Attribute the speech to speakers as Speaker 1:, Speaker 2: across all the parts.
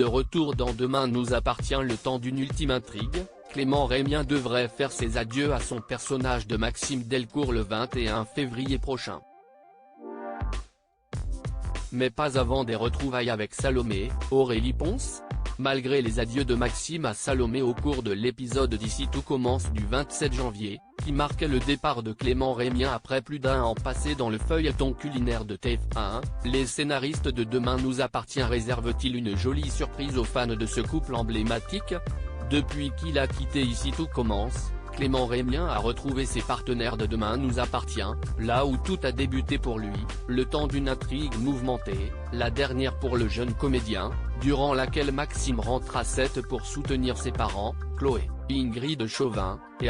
Speaker 1: De retour dans Demain nous appartient, le temps d'une ultime intrigue, Clément Rémien devrait faire ses adieux à son personnage de Maxime Delcourt le 21 février prochain. Mais pas avant des retrouvailles avec Salomé, Aurélie Ponce. Malgré les adieux de Maxime à Salomé au cours de l'épisode d'Ici tout commence du 27 janvier, qui marquait le départ de Clément Rémien après plus d'un an passé dans le feuilleton culinaire de TF1, les scénaristes de Demain nous appartient réservent-ils une jolie surprise aux fans de ce couple emblématique? Depuis qu'il a quitté Ici tout commence, Clément Rémien a retrouvé ses partenaires de Demain nous appartient, là où tout a débuté pour lui, le temps d'une intrigue mouvementée, la dernière pour le jeune comédien, durant laquelle Maxime rentre à 7 pour soutenir ses parents, Chloé, Ingrid Chauvin, et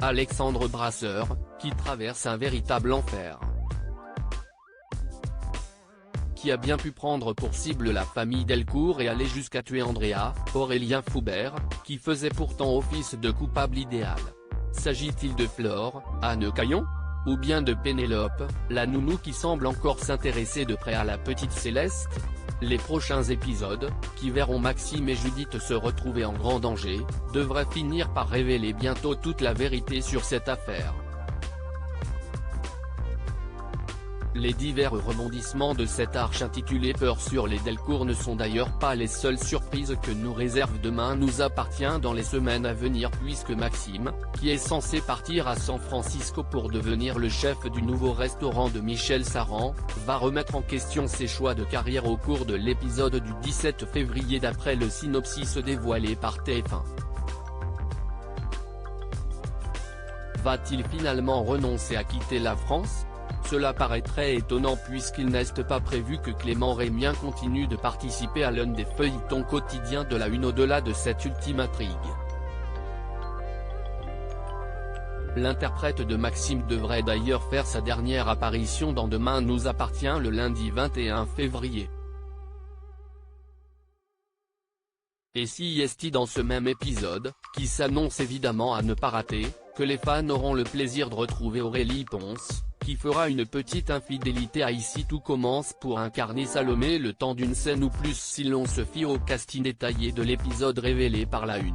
Speaker 1: Alexandre Brasseur, qui traverse un véritable enfer. Qui a bien pu prendre pour cible la famille Delcourt et aller jusqu'à tuer Andrea, Aurélien Foubert, qui faisait pourtant office de coupable idéal. S'agit-il de Flore, Anne Caillon? Ou bien de Pénélope, la nounou qui semble encore s'intéresser de près à la petite Céleste? Les prochains épisodes, qui verront Maxime et Judith se retrouver en grand danger, devraient finir par révéler bientôt toute la vérité sur cette affaire. Les divers rebondissements de cette arche intitulée Peur sur les Delcourt ne sont d'ailleurs pas les seules surprises que nous réserve Demain nous appartient dans les semaines à venir, puisque Maxime, qui est censé partir à San Francisco pour devenir le chef du nouveau restaurant de Michel Saran, va remettre en question ses choix de carrière au cours de l'épisode du 17 février d'après le synopsis dévoilé par TF1. Va-t-il finalement renoncer à quitter la France? Cela paraît très étonnant puisqu'il n'est pas prévu que Clément Rémien continue de participer à l'un des feuilletons quotidiens de la Une au-delà de cette ultime intrigue. L'interprète de Maxime devrait d'ailleurs faire sa dernière apparition dans Demain nous appartient le lundi 21 février. Et si est dans ce même épisode, qui s'annonce évidemment à ne pas rater, que les fans auront le plaisir de retrouver Aurélie Ponce, qui fera une petite infidélité à Ici tout commence pour incarner Salomé le temps d'une scène ou plus si l'on se fie au casting détaillé de l'épisode révélé par la Une.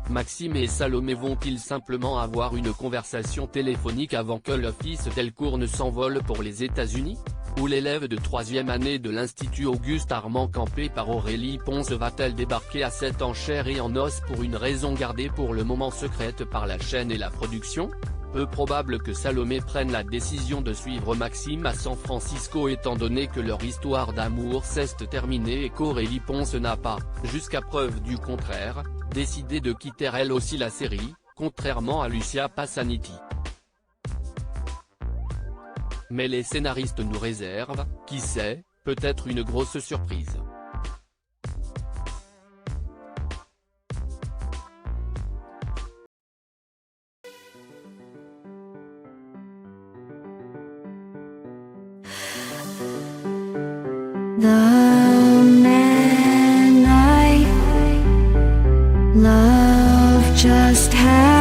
Speaker 1: Maxime et Salomé vont-ils simplement avoir une conversation téléphonique avant que le fils Delcourt ne s'envole pour les États-Unis? Ou l'élève de 3e année de l'Institut Auguste Armand campé par Aurélie Ponce va-t-elle débarquer à 7 en chair et en os pour une raison gardée pour le moment secrète par la chaîne et la production? Peu probable que Salomé prenne la décision de suivre Maxime à San Francisco étant donné que leur histoire d'amour s'est terminée et qu'Aurélie Ponce n'a pas, jusqu'à preuve du contraire, décidé de quitter elle aussi la série, contrairement à Lucia Passaniti. Mais les scénaristes nous réservent, qui sait, peut-être une grosse surprise.
Speaker 2: The man I love just had